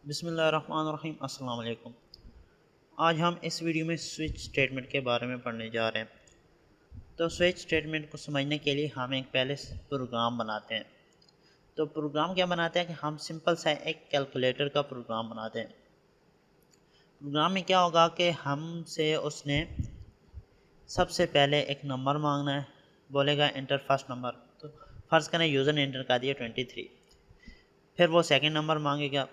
बिस्मिल्लाहिर्रहमानिर्रहीम अस्सलाम वालेकुम। आज हम इस वीडियो में स्विच स्टेटमेंट के बारे में पढ़ने जा रहे हैं। तो स्विच स्टेटमेंट को समझने के लिए हम एक पहले प्रोग्राम बनाते हैं। तो प्रोग्राम क्या बनाते हैं कि हम सिंपल सा एक कैलकुलेटर का प्रोग्राम बनाते हैं। प्रोग्राम में क्या होगा कि हमसे उसने सबसे पहले एक नंबर मांगना है, बोलेगा इंटर फर्स्ट नंबर। तो फ़र्ज़ करें यूज़र ने इंटर कर दिया 23। फिर वो सेकंड नंबर मांगेगा,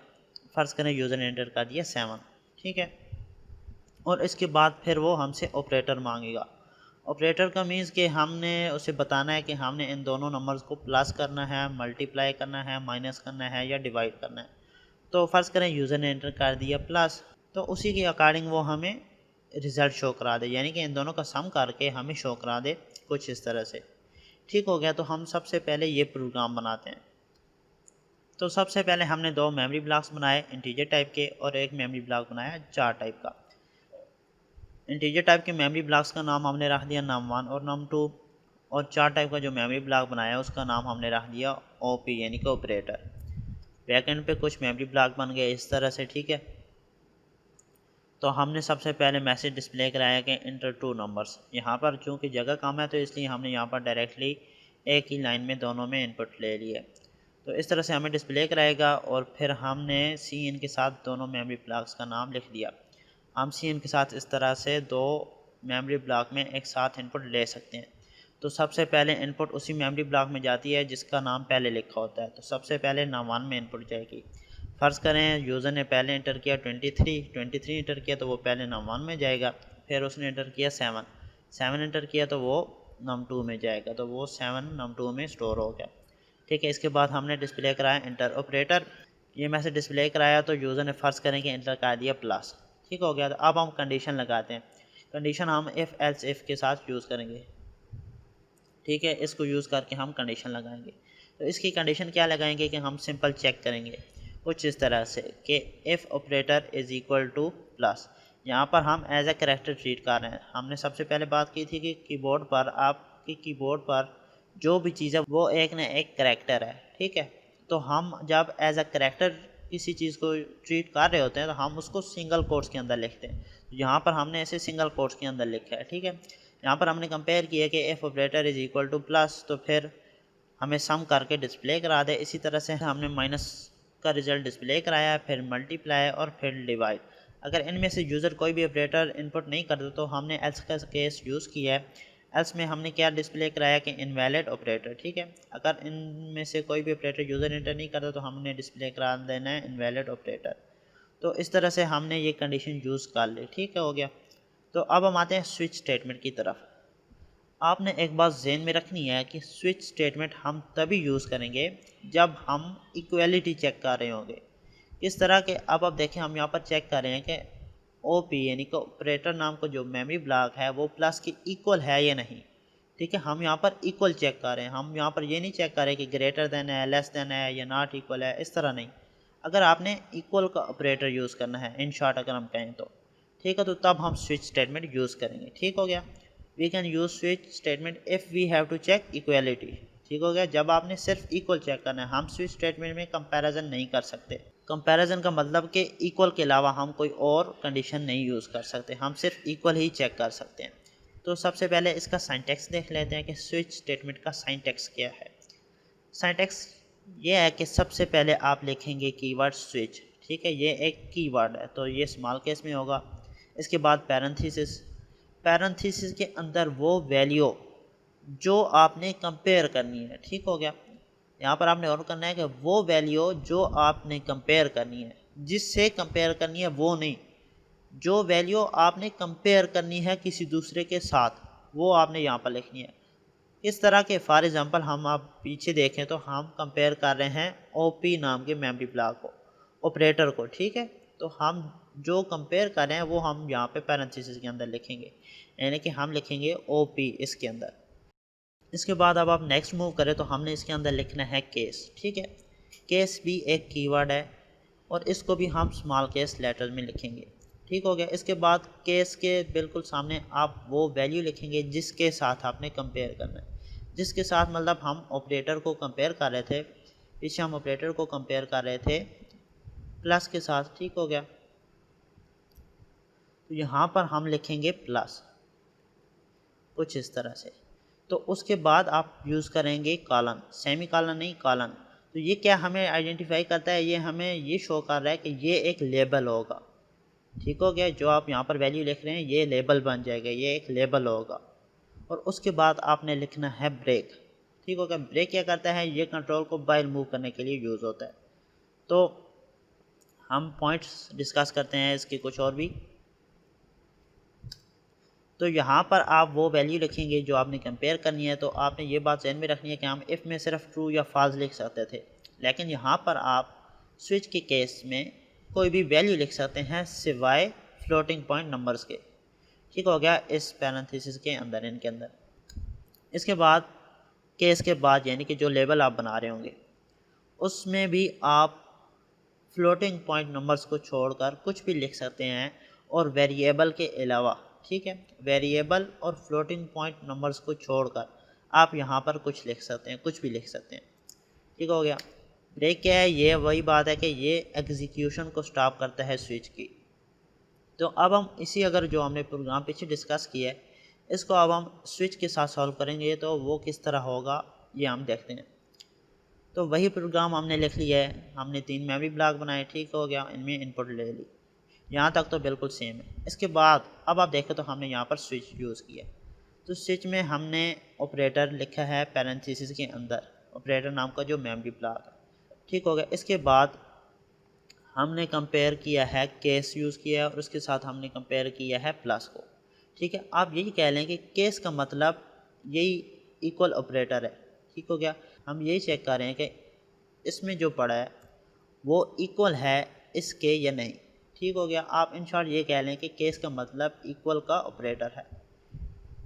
फ़र्ज़ करें यूज़र ने इंटर कर दिया 7। ठीक है। और इसके बाद फिर वो हमसे ऑपरेटर मांगेगा। ऑपरेटर का मीन्स कि हमने उसे बताना है कि हमने इन दोनों नंबर्स को प्लस करना है, मल्टीप्लाई करना है, माइनस करना है या डिवाइड करना है। तो फ़र्ज़ करें यूज़र ने एंटर कर दिया प्लस, तो उसी के अकॉर्डिंग वो हमें रिज़ल्ट शो करा दे, यानी कि इन दोनों का सम करके हमें शो करा दे कुछ इस तरह से। ठीक हो गया। तो हम सबसे पहले ये प्रोग्राम बनाते हैं। तो सबसे पहले हमने दो मेमोरी ब्लॉक्स बनाए इंटीजर टाइप के और एक मेमोरी ब्लॉक बनाया जार टाइप का। इंटीजर टाइप के मेमोरी ब्लॉक्स का नाम हमने रख दिया num1 और num2, और चार टाइप का जो मेमोरी ब्लॉक बनाया उसका नाम हमने रख दिया ओपी यानी कि ऑपरेटर। बैकएंड पे कुछ मेमोरी ब्लॉक बन गए इस तरह से। ठीक है। तो हमने सबसे पहले मैसेज डिस्प्ले कराया कि इंटर टू नंबर्स। यहाँ पर चूँकि जगह कम है तो इसलिए हमने यहाँ पर डायरेक्टली एक ही लाइन में दोनों में इनपुट ले लिए। तो इस तरह से हमें डिस्प्ले कराएगा और फिर हमने सी इन के साथ दोनों मेमोरी ब्लॉक्स का नाम लिख दिया। हम सी इन के साथ इस तरह से दो मेमोरी ब्लॉक में एक साथ इनपुट ले सकते हैं। तो सबसे पहले इनपुट उसी मेमोरी ब्लॉक में जाती है जिसका नाम पहले लिखा होता है। तो सबसे पहले num1 में इनपुट जाएगी। फ़र्ज़ करें यूज़र ने पहले इंटर किया 23 इंटर किया तो वो पहले num1 में जाएगा। फिर उसने इंटर किया 7 इंटर किया तो वो num2 में जाएगा। तो वो 7 num2 में स्टोर हो गया। ठीक है। इसके बाद हमने डिस्प्ले कराया इंटर ऑपरेटर। ये मैसेज डिस्प्ले कराया तो यूज़र ने फ़र्ज़ करें कि इंटर कर दिया प्लस। ठीक हो गया। तो अब हम कंडीशन लगाते हैं। कंडीशन हम इफ़ एल्स इफ़ के साथ यूज़ करेंगे। ठीक है। इसको यूज़ करके हम कंडीशन लगाएंगे। तो इसकी कंडीशन क्या लगाएंगे कि हम सिंपल चेक करेंगे कुछ इस तरह से कि if operator is equal two plus. यहाँ पर हम एज ए करेक्टर ट्रीट कर रहे हैं। हमने सबसे पहले बात की थी कि कीबोर्ड पर आपके कीबोर्ड पर जो भी चीज़ है वो एक न एक करेक्टर है। ठीक है। तो हम जब एज ए करेक्टर किसी चीज़ को ट्रीट कर रहे होते हैं तो हम उसको सिंगल कोट्स के अंदर लिखते हैं। तो यहाँ पर हमने ऐसे सिंगल कोट्स के अंदर लिखा है। ठीक है। यहाँ पर हमने कंपेयर किया कि F operator is equal two plus, तो फिर हमें सम करके डिस्प्ले करा दे। इसी तरह से हमने माइनस का रिज़ल्ट डिस्प्ले कराया, फिर मल्टीप्लाई और फिर डिवाइड। अगर इनमें से यूज़र कोई भी ऑपरेटर इनपुट नहीं करता तो हमने एल्स का केस यूज़ किया है। एल्स में हमने क्या डिस्प्ले कराया कि इनवैलिड ऑपरेटर। ठीक है। अगर इनमें से कोई भी ऑपरेटर यूज़र इंटर नहीं करता तो हमने डिस्प्ले करा देना है इनवैलिड ऑपरेटर। तो इस तरह से हमने ये कंडीशन यूज़ कर ली। ठीक है, हो गया। तो अब हम आते हैं स्विच स्टेटमेंट की तरफ। आपने एक बात ज़हन में रखनी है कि स्विच स्टेटमेंट हम तभी यूज़ करेंगे जब हम इक्वलिटी चेक कर रहे होंगे। किस तरह के, अब आप देखें हम यहाँ पर चेक कर रहे हैं कि ओपी यानी कि ऑपरेटर नाम का जो मेमोरी ब्लॉक है वो प्लस के इक्वल है या नहीं। ठीक है। हम यहाँ पर इक्वल चेक कर रहे हैं। हम यहाँ पर ये नहीं चेक कर रहे कि ग्रेटर देन है, लेस देन है या नॉट इक्वल है, इस तरह नहीं। अगर आपने इक्वल का ऑपरेटर यूज़ करना है, इन शॉर्ट अगर हम कहें तो, ठीक है, तो तब हम स्विच स्टेटमेंट यूज़ करेंगे। ठीक हो गया। We can use switch statement if we have to check equality. ठीक हो गया। जब आपने सिर्फ इक्वल चेक करना है, हम स्विच स्टेटमेंट में कंपैरिजन नहीं कर सकते। कंपैरिजन का मतलब कि इक्वल के अलावा हम कोई और कंडीशन नहीं यूज़ कर सकते, हम सिर्फ इक्वल ही चेक कर सकते हैं। तो सबसे पहले इसका सिंटैक्स देख लेते हैं कि स्विच स्टेटमेंट का सिंटैक्स क्या है। सिंटैक्स ये है कि सबसे पहले आप लिखेंगे कीवर्ड स्विच। ठीक है। ये एक कीवर्ड है तो ये स्मॉल केस में होगा। इसके बाद पैरेंथेसिस। पैरेंथेसिस के अंदर वो वैल्यू जो आपने कंपेयर करनी है। ठीक हो गया। यहाँ पर आपने और करना है कि वो वैल्यू जो आपने कंपेयर करनी है, जिससे कंपेयर करनी है वो नहीं, जो वैल्यू आपने कंपेयर करनी है किसी दूसरे के साथ वो आपने यहाँ पर लिखनी है। इस तरह के फॉर एग्ज़ाम्पल हम आप पीछे देखें तो हम कंपेयर कर रहे हैं ओपी नाम के मेमोरी ब्लॉक को, ऑपरेटर को। ठीक है। तो हम जो कंपेयर कर रहे हैं वो हम यहाँ पे पैरेंथेसिस के अंदर लिखेंगे, यानी कि हम लिखेंगे ओपी इसके अंदर। इसके बाद अब आप नेक्स्ट मूव करें तो हमने इसके अंदर लिखना है केस। ठीक है। केस भी एक कीवर्ड है और इसको भी हम स्मॉल केस लेटर में लिखेंगे। ठीक हो गया। इसके बाद केस के बिल्कुल सामने आप वो वैल्यू लिखेंगे जिसके साथ आपने कंपेयर करना है। जिसके साथ मतलब हम ऑपरेटर को कंपेयर कर रहे थे, पीछे हम ऑपरेटर को कंपेयर कर रहे थे प्लस के साथ, ठीक हो गया। तो यहाँ पर हम लिखेंगे प्लस, कुछ इस तरह से। तो उसके बाद आप यूज़ करेंगे कॉलन, सेमी कॉलन नहीं कॉलन। तो ये क्या हमें आइडेंटिफाई करता है, ये हमें ये शो कर रहा है कि ये एक लेबल होगा, ठीक हो गया। जो आप यहाँ पर वैल्यू लिख रहे हैं ये लेबल बन जाएगा, ये एक लेबल होगा। और उसके बाद आपने लिखना है ब्रेक, ठीक हो गया। ब्रेक क्या करता है, ये कंट्रोल को बाहर मूव करने के लिए यूज़ होता है। तो हम पॉइंट्स डिस्कस करते हैं इसके कुछ और भी। तो यहाँ पर आप वो वैल्यू लिखेंगे जो आपने कंपेयर करनी है। तो आपने ये बात ध्यान में रखनी है कि हम इफ़ में सिर्फ ट्रू या फॉल्स लिख सकते थे, लेकिन यहाँ पर आप स्विच के केस में कोई भी वैल्यू लिख सकते हैं सिवाय फ्लोटिंग पॉइंट नंबर्स के, ठीक हो गया, इस पैरेंथेसिस के अंदर, इनके अंदर। इसके बाद केस के बाद यानी कि जो लेबल आप बना रहे होंगे उसमें भी आप फ्लोटिंग पॉइंट नंबर्स को छोड़कर कुछ भी लिख सकते हैं, और वेरिएबल के अलावा, ठीक है, वेरिएबल और फ्लोटिंग पॉइंट नंबर्स को छोड़कर आप यहाँ पर कुछ लिख सकते हैं, कुछ भी लिख सकते हैं, ठीक हो गया। ब्रेक क्या है, ये वही बात है कि ये एग्जीक्यूशन को स्टॉप करता है स्विच की। तो अब हम इसी, अगर जो हमने प्रोग्राम पीछे डिस्कस किया है इसको अब हम स्विच के साथ सॉल्व करेंगे, तो वो किस तरह होगा ये हम देखते हैं। तो वही प्रोग्राम हमने लिख लिया है, हमने 3 मेमोरी ब्लॉक बनाए, ठीक हो गया, इनमें इनपुट ले ली, यहाँ तक तो बिल्कुल सेम है। इसके बाद अब आप देखें तो हमने यहाँ पर स्विच यूज़ किया। तो स्विच में हमने ऑपरेटर लिखा है पैरेंथेसिस के अंदर, ऑपरेटर नाम का जो मेमोरी ब्लॉक है, ठीक हो गया। इसके बाद हमने कंपेयर किया है, केस यूज़ किया है, और उसके साथ हमने कंपेयर किया है प्लस को, ठीक है। आप यही कह लें कि केस का मतलब यही इक्वल ऑपरेटर है, ठीक हो गया। हम यही चेक कर रहे हैं कि इसमें जो पड़ा है वो इक्वल है इसके या नहीं, ठीक हो गया। आप इन शॉर्ट ये कह लें कि केस का मतलब इक्वल का ऑपरेटर है,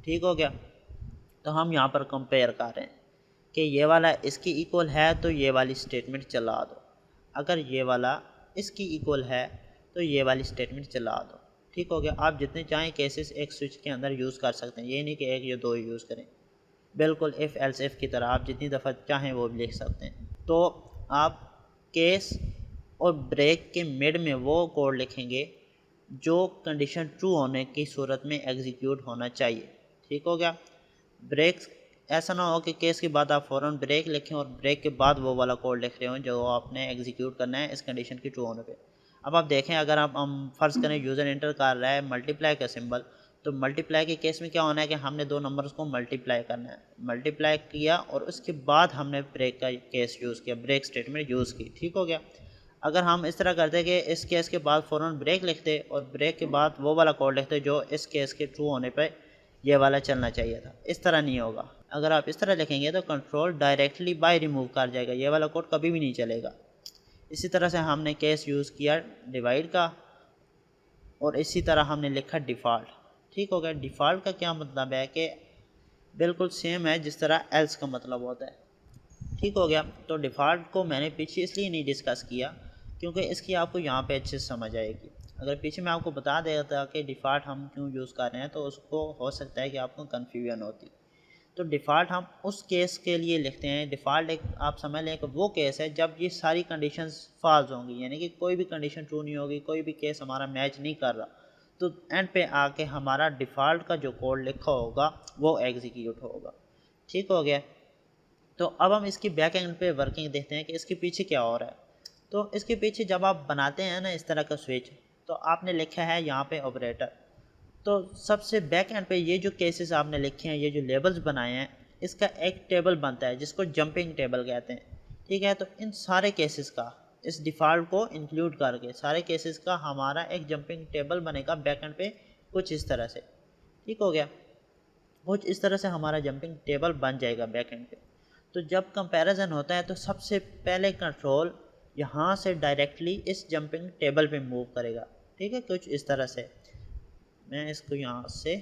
ठीक हो गया। तो हम यहाँ पर कंपेयर कर रहे हैं कि ये वाला इसकी इक्वल है तो ये वाली स्टेटमेंट चला दो, अगर ये वाला इसकी इक्वल है तो ये वाली स्टेटमेंट चला दो, ठीक हो गया। आप जितने चाहें केसेस एक स्विच के अंदर यूज़ कर सकते हैं, ये नहीं कि एक या दो यूज़ करें, बिल्कुल इफ़ एल्स इफ़ की तरह आप जितनी दफ़ा चाहें वो भी लिख सकते हैं। तो आप केस और ब्रेक के मिड में वो कोड लिखेंगे जो कंडीशन ट्रू होने की सूरत में एग्जीक्यूट होना चाहिए, ठीक हो गया। ब्रेक ऐसा ना हो कि केस के बाद आप फ़ौरन ब्रेक लिखें और ब्रेक के बाद वो वाला कोड लिख रहे हो जो आपने एग्जीक्यूट करना है इस कंडीशन की ट्रू होने पे। अब आप देखें, अगर आप हम फ़र्ज़ करें यूज़र इंटर कर रहा है मल्टीप्लाई का सिंबल, तो मल्टीप्लाई के केस में क्या होना है कि हमने दो नंबर्स को मल्टीप्लाई करना है, मल्टीप्लाई किया और उसके बाद हमने ब्रेक का केस यूज़ किया, ब्रेक स्टेटमेंट यूज़ की, ठीक हो गया। अगर हम इस तरह करते कि इस केस के बाद फ़ौरन ब्रेक लिखते और ब्रेक के बाद वो वाला कोड लिखते जो इस केस के ट्रू होने पे ये वाला चलना चाहिए था, इस तरह नहीं होगा। अगर आप इस तरह लिखेंगे तो कंट्रोल डायरेक्टली बाय रिमूव कर जाएगा, ये वाला कोड कभी भी नहीं चलेगा। इसी तरह से हमने केस यूज़ किया डिवाइड का, और इसी तरह हमने लिखा डिफ़ॉल्ट, ठीक हो गया। डिफ़ॉल्ट का क्या मतलब है कि बिल्कुल सेम है जिस तरह एल्स का मतलब होता है, ठीक हो गया। तो डिफ़ॉल्ट को मैंने पीछे इसलिए नहीं डिस्कस किया क्योंकि इसकी आपको यहाँ पे अच्छे से समझ आएगी। अगर पीछे मैं आपको बता देता कि डिफ़ॉल्ट हम क्यों यूज़ कर रहे हैं तो उसको हो सकता है कि आपको कन्फ्यूजन होती। तो डिफ़ॉल्ट हम उस केस के लिए लिखते हैं, डिफ़ॉल्ट एक आप समझ लें कि वो केस है जब ये सारी कंडीशंस फॉल्स होंगी, यानी कि कोई भी कंडीशन ट्रू नहीं होगी, कोई भी केस हमारा मैच नहीं कर रहा, तो एंड पे आके हमारा डिफ़ॉल्ट का जो कोड लिखा होगा वो एग्जीक्यूट होगा, ठीक हो गया। तो अब हम इसकी बैक एंड पे वर्किंग देखते हैं कि इसके पीछे क्या हो रहा है। तो इसके पीछे जब आप बनाते हैं ना इस तरह का स्विच, तो आपने लिखा है यहाँ पे ऑपरेटर। तो सबसे बैक एंड पे ये जो केसेस आपने लिखे हैं, ये जो लेबल्स बनाए हैं, इसका एक टेबल बनता है जिसको जंपिंग टेबल कहते हैं, ठीक है। तो इन सारे केसेस का, इस डिफ़ॉल्ट को इंक्लूड करके सारे केसेस का हमारा एक जंपिंग टेबल बनेगा बैक एंड पे, कुछ इस तरह से, ठीक हो गया। कुछ इस तरह से हमारा जंपिंग टेबल बन जाएगा बैक एंड पे। तो जब कंपैरिजन होता है तो सबसे पहले कंट्रोल यहाँ से डायरेक्टली इस जंपिंग टेबल पे मूव करेगा, ठीक है, कुछ इस तरह से। मैं इसको यहाँ से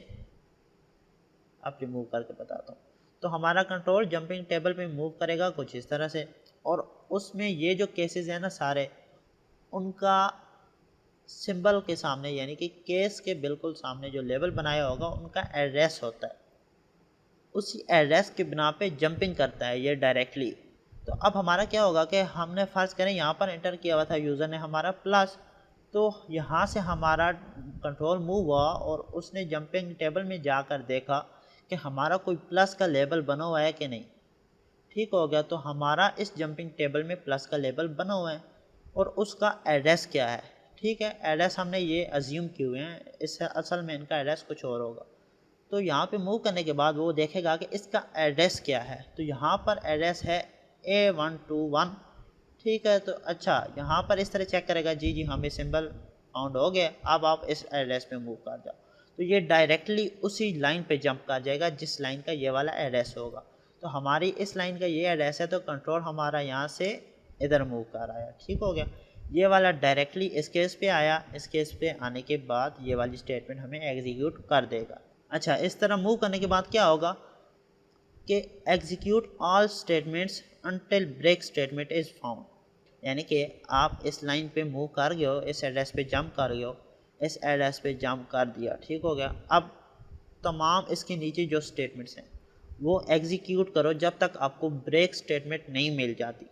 अब रिमूव करके बताता हूँ। तो हमारा कंट्रोल जंपिंग टेबल पे मूव करेगा कुछ इस तरह से, और उसमें ये जो केसेस हैं ना सारे, उनका सिंबल के सामने यानी कि केस के बिल्कुल सामने जो लेबल बनाया होगा उनका एड्रेस होता है, उसी एड्रेस के बिना पे जंपिंग करता है ये डायरेक्टली। तो अब हमारा क्या होगा कि हमने फ़र्ज़ करें यहाँ पर एंटर किया हुआ था यूज़र ने हमारा प्लस, तो यहाँ से हमारा कंट्रोल मूव हुआ और उसने जंपिंग टेबल में जाकर देखा कि हमारा कोई प्लस का लेबल बना हुआ है कि नहीं। ठीक हो गया, तो हमारा इस जंपिंग टेबल में प्लस का लेबल बना हुआ है और उसका एड्रेस क्या है। ठीक है, एड्रेस हमने ये अज्यूम किए हुए हैं, इससे असल में इनका एड्रेस कुछ और होगा। तो यहाँ पे मूव करने के बाद वो देखेगा कि इसका एड्रेस क्या है, तो यहाँ पर एड्रेस है A121। ठीक है, तो अच्छा यहाँ पर इस तरह चेक करेगा, जी जी हमें सिंबल फाउंड हो गया, अब आप इस एड्रेस पे मूव कर जाओ। तो ये डायरेक्टली उसी लाइन पे जंप कर जाएगा जिस लाइन का ये वाला एड्रेस होगा। तो हमारी इस लाइन का ये एड्रेस है, तो कंट्रोल हमारा यहाँ से इधर मूव कर आया। ठीक हो गया, ये वाला डायरेक्टली इस केस पे आया, इस केस पे आने के बाद ये वाली स्टेटमेंट हमें एग्जीक्यूट कर देगा। अच्छा, इस तरह मूव करने के बाद क्या होगा कि execute all statements until break statement is found, यानी कि आप इस लाइन पे मूव कर गए हो, इस एड्रेस पे जंप कर गए हो, इस एड्रेस पे जंप कर दिया। ठीक हो गया, अब तमाम इसके नीचे जो स्टेटमेंट्स हैं वो एग्जीक्यूट करो जब तक आपको ब्रेक स्टेटमेंट नहीं मिल जाती।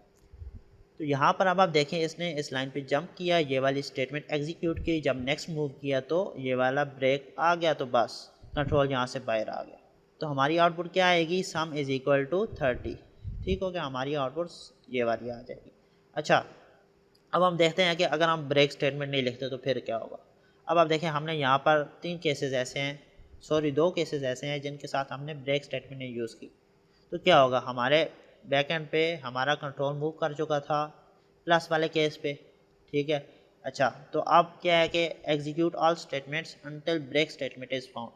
तो यहाँ पर अब आप देखें, इसने इस लाइन पे जंप किया, ये वाली स्टेटमेंट एग्जीक्यूट की, जब नेक्स्ट मूव किया तो ये वाला ब्रेक आ गया, तो बस कंट्रोल यहाँ से बाहर आ गया। तो हमारी आउटपुट क्या आएगी, सम इज़ इक्वल टू 30। ठीक हो गया, हमारी आउटपुट ये वाली आ जाएगी। अच्छा, अब हम देखते हैं कि अगर हम ब्रेक स्टेटमेंट नहीं लिखते तो फिर क्या होगा। अब आप देखें, हमने यहाँ पर 3 केसेस ऐसे हैं, सॉरी 2 केसेस ऐसे हैं जिनके साथ हमने ब्रेक स्टेटमेंट नहीं यूज़ की। तो क्या होगा, हमारे बैक एंड पे हमारा कंट्रोल मूव कर चुका था प्लस वाले केस पे। ठीक है, अच्छा तो अब क्या है कि execute all statements until break statement is found,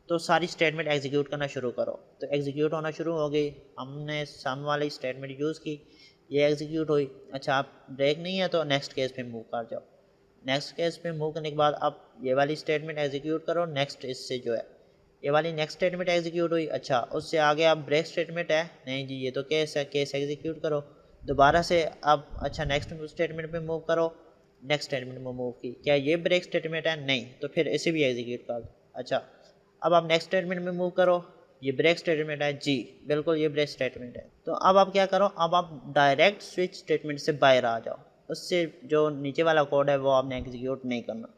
तो सारी स्टेटमेंट एग्जीक्यूट करना शुरू करो। तो एग्जीक्यूट होना शुरू हो गई, हमने सम वाली स्टेटमेंट यूज़ की, ये एग्जीक्यूट हुई। अच्छा, आप ब्रेक नहीं है तो नेक्स्ट केस पे मूव कर जाओ। नेक्स्ट केस पे मूव करने के बाद अब ये वाली स्टेटमेंट एग्जीक्यूट करो, नेक्स्ट इससे जो है ये वाली नेक्स्ट स्टेटमेंट एग्जीक्यूट हुई। अच्छा, उससे आगे अब ब्रेक स्टेटमेंट है, नहीं जी ये तो केस है, केस एग्जीक्यूट करो दोबारा से। अब अच्छा नेक्स्ट स्टेटमेंट पे मूव करो, नेक्स्ट स्टेटमेंट में मूव की, क्या ये ब्रेक स्टेटमेंट है, नहीं, तो फिर इसे भी एग्जीक्यूट कर दो। अच्छा, अब आप नेक्स्ट स्टेटमेंट में मूव करो, ये ब्रेक स्टेटमेंट है, जी बिल्कुल ये ब्रेक स्टेटमेंट है। तो अब आप क्या करो, अब आप डायरेक्ट स्विच स्टेटमेंट से बाहर आ जाओ, उससे जो नीचे वाला कोड है वो आपने एग्जीक्यूट नहीं करना।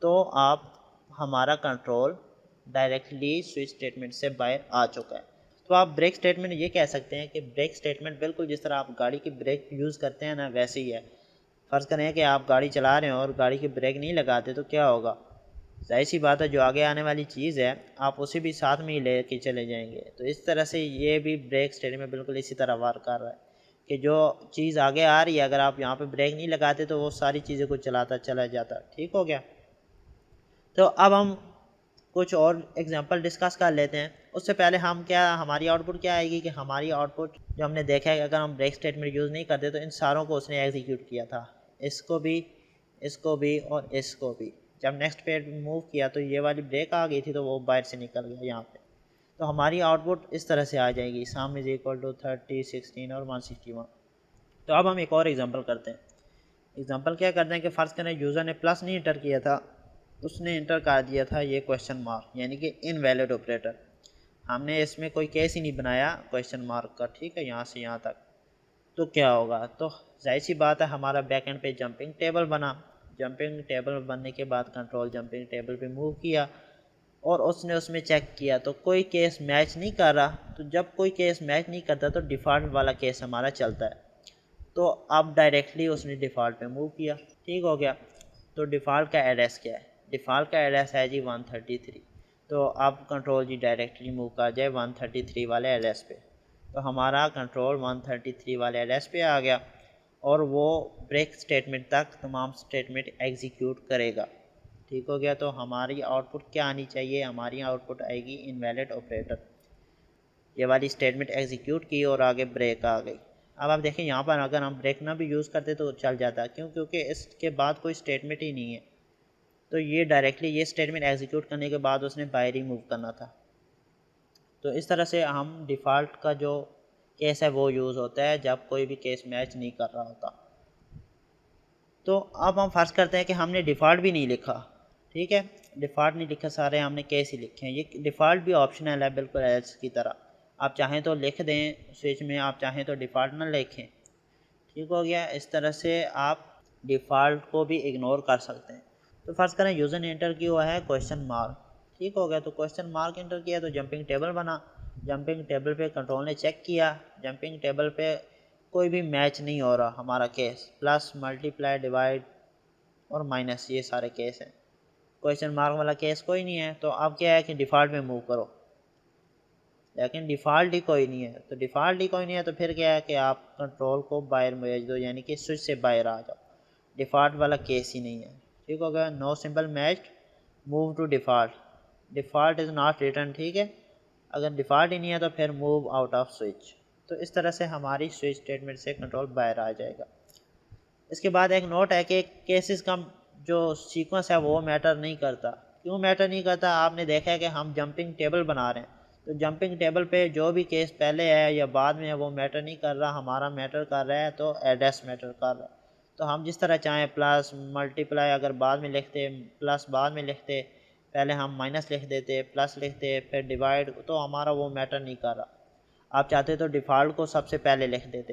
तो आप हमारा कंट्रोल डायरेक्टली स्विच स्टेटमेंट से बाहर आ चुका है। तो आप ब्रेक स्टेटमेंट ये कह सकते हैं कि ब्रेक स्टेटमेंट बिल्कुल जिस तरह आप गाड़ी की ब्रेक यूज़ करते हैं ना, वैसे ही है। फ़र्ज़ करें कि आप गाड़ी चला रहे हो और गाड़ी की ब्रेक नहीं लगाते तो क्या होगा, जाहिर सी बात है जो आगे आने वाली चीज़ है आप उसे भी साथ में ही ले के चले जाएंगे। तो इस तरह से ये भी ब्रेक स्टेटमेंट बिल्कुल इसी तरह वार कर रहा है कि जो चीज़ आगे आ रही है अगर आप यहाँ पे ब्रेक नहीं लगाते तो वो सारी चीज़ें को चलाता चला जाता। ठीक हो गया, तो अब हम कुछ और एग्जांपल डिस्कस कर लेते हैं। उससे पहले हम क्या, हमारी आउटपुट क्या आएगी कि हमारी आउटपुट जो हमने देखा है कि अगर हम ब्रेक स्टेटमेंट यूज़ नहीं करते तो इन सारों को उसने एग्जीक्यूट किया था, इसको भी, इसको भी और इसको भी। जब नेक्स्ट पे मूव किया तो ये वाली ब्रेक आ गई थी तो वो बाहर से निकल गया यहाँ पे। तो हमारी आउटपुट इस तरह से आ जाएगी, सम इज़ इक्वल टू 30, 16 और 161। तो अब हम एक और एग्जांपल करते हैं। एग्जांपल क्या करते हैं कि फ़र्ज़ करें यूज़र ने प्लस नहीं इंटर किया था, उसने इंटर कर दिया था ये क्वेश्चन मार्क, यानी कि इनवैलिड ऑपरेटर। हमने इसमें कोई केस ही नहीं बनाया क्वेश्चन मार्क का। ठीक है, यहाँ से यहाँ तक। तो क्या होगा, तो जाहिर सी बात है हमारा बैक एंड पे जंपिंग टेबल बना। जंपिंग टेबल बनने के बाद कंट्रोल जंपिंग टेबल पे मूव किया और उसने उसमें चेक किया तो कोई केस मैच नहीं कर रहा। तो जब कोई केस मैच नहीं करता तो डिफ़ॉल्ट वाला केस हमारा चलता है। तो अब डायरेक्टली उसने डिफ़ॉल्ट पे मूव किया। ठीक हो गया, तो डिफ़ॉल्ट का एड्रेस क्या है, डिफ़ॉल्ट का एड्रेस है जी 133। तो अब कंट्रोल जी डायरेक्टली मूव कर जाए 133 वाले एड्रेस पे। तो हमारा कंट्रोल 133 वाले एड्रेस पे आ गया और वो ब्रेक स्टेटमेंट तक तमाम स्टेटमेंट एग्जीक्यूट करेगा। ठीक हो गया, तो हमारी आउटपुट क्या आनी चाहिए, हमारी आउटपुट आएगी इनवैलिड ऑपरेटर। ये वाली स्टेटमेंट एग्जीक्यूट की और आगे ब्रेक आ गई। अब आप देखें यहाँ पर अगर हम ब्रेक ना भी यूज़ करते तो चल जाता, क्योंकि इसके बाद कोई स्टेटमेंट ही नहीं है। तो ये डायरेक्टली ये स्टेटमेंट एग्जीक्यूट करने के बाद उसने बाहर ही मूव करना था। तो इस तरह से हम डिफ़ॉल्ट का जो केस है वो यूज़ होता है जब कोई भी केस मैच नहीं कर रहा होता। तो अब हम फ़र्ज़ करते हैं कि हमने डिफ़ॉल्ट भी नहीं लिखा। ठीक है, डिफ़ॉल्ट नहीं लिखा, सारे हमने केस ही लिखे हैं। ये डिफ़ॉल्ट भी ऑप्शनल है बिल्कुल एल्स की तरह, आप चाहें तो लिख दें स्विच में, आप चाहें तो डिफ़ॉल्ट ना लिखें। ठीक हो गया। इस तरह से आप डिफ़ॉल्ट को भी इग्नोर कर सकते हैं। तो फ़र्ज़ करें यूज़र ने एंटर किया हुआ है क्वेश्चन मार्क, ठीक हो गया। तो क्वेश्चन मार्क एंटर किया तो जंपिंग टेबल बना। जंपिंग टेबल पे कंट्रोल ने चेक किया, जंपिंग टेबल पे कोई भी मैच नहीं हो रहा हमारा केस, प्लस मल्टीप्लाई डिवाइड और माइनस ये सारे केस हैं। क्वेश्चन मार्क वाला केस कोई नहीं है, तो अब क्या है कि डिफ़ॉल्ट में मूव करो, लेकिन डिफ़ॉल्ट ही कोई नहीं है। तो डिफ़ॉल्ट ही कोई नहीं है तो फिर क्या है कि आप कंट्रोल को बाहर भेज दो, यानी कि स्विच से बाहर आ जाओ। डिफ़ॉल्ट वाला केस ही नहीं है, ठीक हो गया। No simple match, move to default, default is not return, ठीक है। अगर डिफ़ॉल्ट ही नहीं है तो फिर मूव आउट ऑफ स्विच। तो इस तरह से हमारी स्विच स्टेटमेंट से कंट्रोल बाहर आ जाएगा। इसके बाद एक नोट है कि केसेस का जो सीक्वेंस है वो मैटर नहीं करता। क्यों मैटर नहीं करता? आपने देखा है कि हम जंपिंग टेबल बना रहे हैं, तो जंपिंग टेबल पे जो भी केस पहले है या बाद में है वो मैटर नहीं कर रहा, हमारा मैटर कर रहा है तो एड्रेस मैटर कर रहा है। तो हम जिस तरह चाहें प्लस मल्टीप्लाई अगर बाद में लिखते, प्लस बाद में लिखते, पहले हम माइनस लिख देते, प्लस लिखते, फिर डिवाइड, तो हमारा वो मैटर नहीं कर रहा। आप चाहते तो डिफ़ॉल्ट को सबसे पहले लिख देते,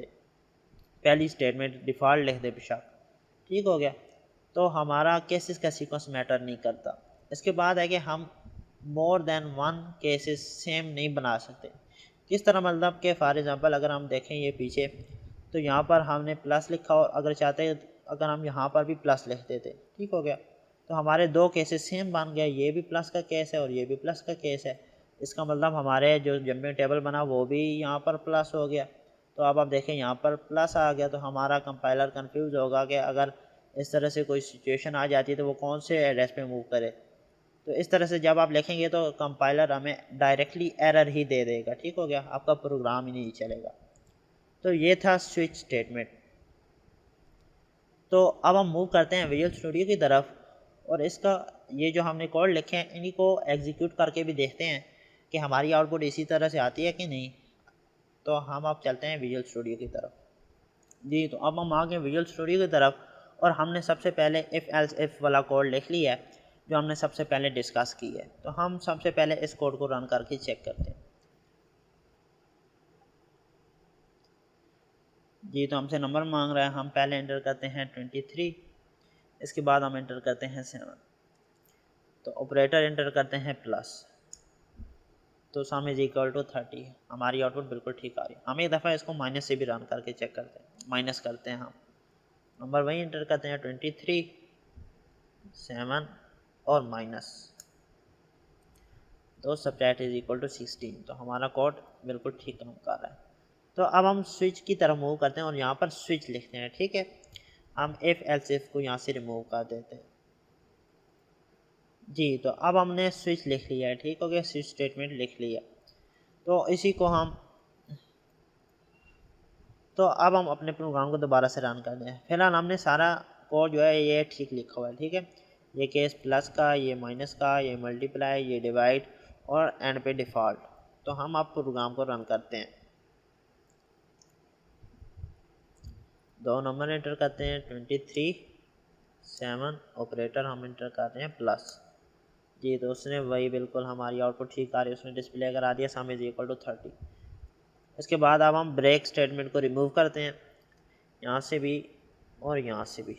पहली स्टेटमेंट डिफ़ॉल्ट लिख दे बेशक, ठीक हो गया। तो हमारा केसेस का सीक्वेंस मैटर नहीं करता। इसके बाद है कि हम more than one cases same नहीं बना सकते। किस तरह? मतलब कि फॉर एग्ज़ाम्पल अगर हम देखें ये पीछे, तो यहाँ पर हमने प्लस लिखा और अगर चाहते अगर हम यहाँ पर भी प्लस लिख देते, ठीक हो गया। तो हमारे दो केसेस सेम बन गए, ये भी प्लस का केस है और ये भी प्लस का केस है। इसका मतलब हमारे जो जंपिंग टेबल बना वो भी यहाँ पर प्लस हो गया। तो अब आप देखें यहाँ पर प्लस आ गया, तो हमारा कंपाइलर कंफ्यूज होगा कि अगर इस तरह से कोई सिचुएशन आ जाती है तो वो कौन से एड्रेस पे मूव करे। तो इस तरह से जब आप लिखेंगे तो कंपाइलर हमें डायरेक्टली एरर ही दे देगा, ठीक हो गया, आपका प्रोग्राम ही नहीं चलेगा। तो ये था स्विच स्टेटमेंट। तो अब हम मूव करते हैं विजुअल स्टूडियो की तरफ, और इसका ये जो हमने कोड लिखे हैं इन्हीं को एग्जीक्यूट करके भी देखते हैं कि हमारी आउटपुट इसी तरह से आती है कि नहीं। तो हम अब चलते हैं विजुअल स्टूडियो की तरफ। जी, तो अब हम आ गए विजुअल स्टूडियो की तरफ, और हमने सबसे पहले इफ़ एल्स इफ़ वाला कोड लिख लिया है जो हमने सबसे पहले डिस्कस की है। तो हम सबसे पहले इस कोड को रन करके चेक करते हैं। जी, तो हमसे नंबर मांग रहा है, हम पहले एंटर करते हैं 23, इसके बाद हम एंटर करते हैं 7, तो ऑपरेटर एंटर करते हैं प्लस, तो सम इज इक्वल टू 30। हमारी आउटपुट बिल्कुल ठीक आ रही है। हम एक दफ़ा इसको माइनस से भी रन करके चेक करते हैं। माइनस करते हैं, हम नंबर वही एंटर करते हैं 23, 7 और माइनस, तो सब्ट्रैक्ट इज इक्वल टू 16। तो हमारा कोड बिल्कुल ठीक काम कर रहा है। तो अब हम स्विच की तरफ मूव करते हैं और यहाँ पर स्विच लिखते हैं, ठीक है। हम इफ़ एल्स इफ को यहाँ से रिमूव कर देते हैं। जी, तो अब हमने स्विच लिख लिया है, ठीक हो गया, स्विच स्टेटमेंट लिख लिया। तो इसी को हम, तो अब हम अपने प्रोग्राम को दोबारा से रन करते हैं। फिलहाल हमने सारा कोड जो है ये ठीक लिखा हुआ है, ठीक है। ये केस प्लस का, ये माइनस का, ये मल्टीप्लाई, ये डिवाइड और एंड पे डिफ़ॉल्ट। तो हम अब प्रोग्राम को रन करते हैं। दो नंबर एंटर करते हैं 23, 7, ऑपरेटर हम एंटर करते हैं प्लस। जी, तो उसने वही बिल्कुल हमारी आउटपुट ठीक आ रही है, उसने डिस्प्ले करा दिया सम इज इक्वल टू 30। इसके बाद अब हम ब्रेक स्टेटमेंट को रिमूव करते हैं, यहाँ से भी और यहाँ से भी।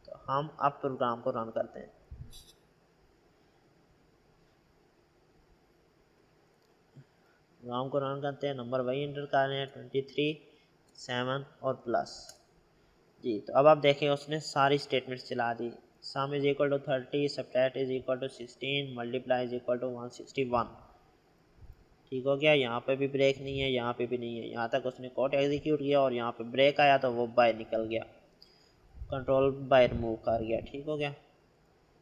तो हम अब प्रोग्राम को रन करते हैं। प्रोग्राम को रन करते हैं, नंबर वही एंटर कर रहे हैं 23, 7 और प्लस। जी, तो अब आप देखें उसने सारी स्टेटमेंट्स चला दी। Sum is equal to 30, subtract is equal to 16, multiply is equal to 161। ठीक हो गया, यहाँ पे भी ब्रेक नहीं है, यहाँ पे भी नहीं है। यहाँ तक उसने कोड एग्जीक्यूट किया और यहाँ पे ब्रेक आया तो वो बाहर निकल गया, कंट्रोल बाहर मूव कर गया, ठीक हो गया।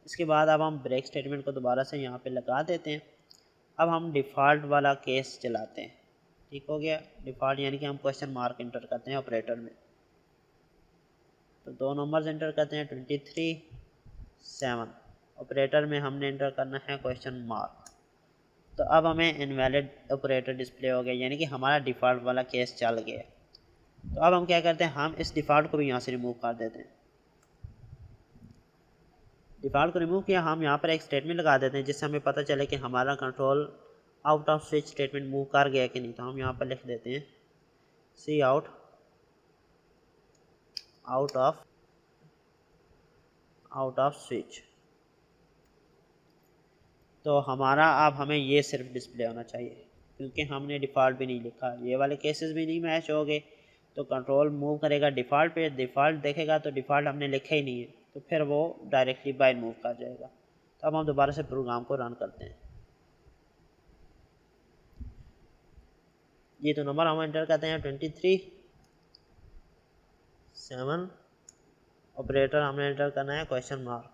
इसके बाद अब हम ब्रेक स्टेटमेंट को दोबारा से यहाँ पे लगा देते हैं। अब हम डिफ़ॉल्ट वाला केस चलाते हैं, ठीक हो गया। डिफ़ॉल्ट यानी कि हम क्वेश्चन मार्क इंटर करते हैं ऑपरेटर में। तो दो नंबर्स एंटर करते हैं 23, 7, ऑपरेटर में हमने एंटर करना है क्वेश्चन मार्क। तो अब हमें इनवैलिड ऑपरेटर डिस्प्ले हो गया, यानी कि हमारा डिफ़ॉल्ट वाला केस चल गया। तो अब हम क्या करते हैं, हम इस डिफ़ॉल्ट को भी यहाँ से रिमूव कर देते हैं। डिफ़ॉल्ट को रिमूव किया, हम यहाँ पर एक स्टेटमेंट लगा देते हैं जिससे हमें पता चले कि हमारा control out off switch statement move कर गया कि नहीं। तो हम यहाँ पर लिख देते हैं सी आउट आउट ऑफ स्विच। तो हमारा अब हमें ये सिर्फ डिस्प्ले होना चाहिए, क्योंकि हमने डिफ़ॉल्ट भी नहीं लिखा, ये वाले केसेस भी नहीं मैच हो गए। तो कंट्रोल मूव करेगा डिफ़ॉल्ट पे, डिफ़ॉल्ट देखेगा तो डिफ़ॉल्ट हमने लिखा ही नहीं है, तो फिर वो डायरेक्टली बाइंड मूव कर जाएगा। तो अब हम दोबारा से प्रोग्राम को रन करते हैं। ये तो नंबर हम एंटर करते हैं 23, 7, ऑपरेटर हमने एंटर करना है क्वेश्चन मार्क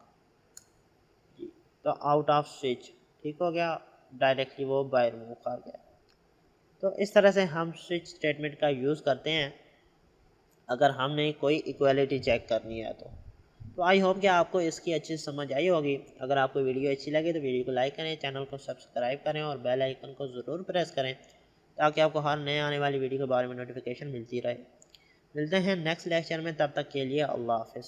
जी। तो आउट ऑफ स्विच ठीक हो गया, डायरेक्टली वो बाहर मूव कर गया। तो इस तरह से हम स्विच स्टेटमेंट का यूज़ करते हैं अगर हमने कोई इक्वालिटी चेक करनी है तो आई होप कि आपको इसकी अच्छी समझ आई होगी। अगर आपको वीडियो अच्छी लगे तो वीडियो को लाइक करें, चैनल को सब्सक्राइब करें और बेल आइकन को ज़रूर प्रेस करें, ताकि आपको हर नए आने वाली वीडियो के बारे में नोटिफिकेशन मिलती रहे। मिलते हैं नेक्स्ट लेक्चर में, तब तक के लिए अल्लाह हाफ़िज़।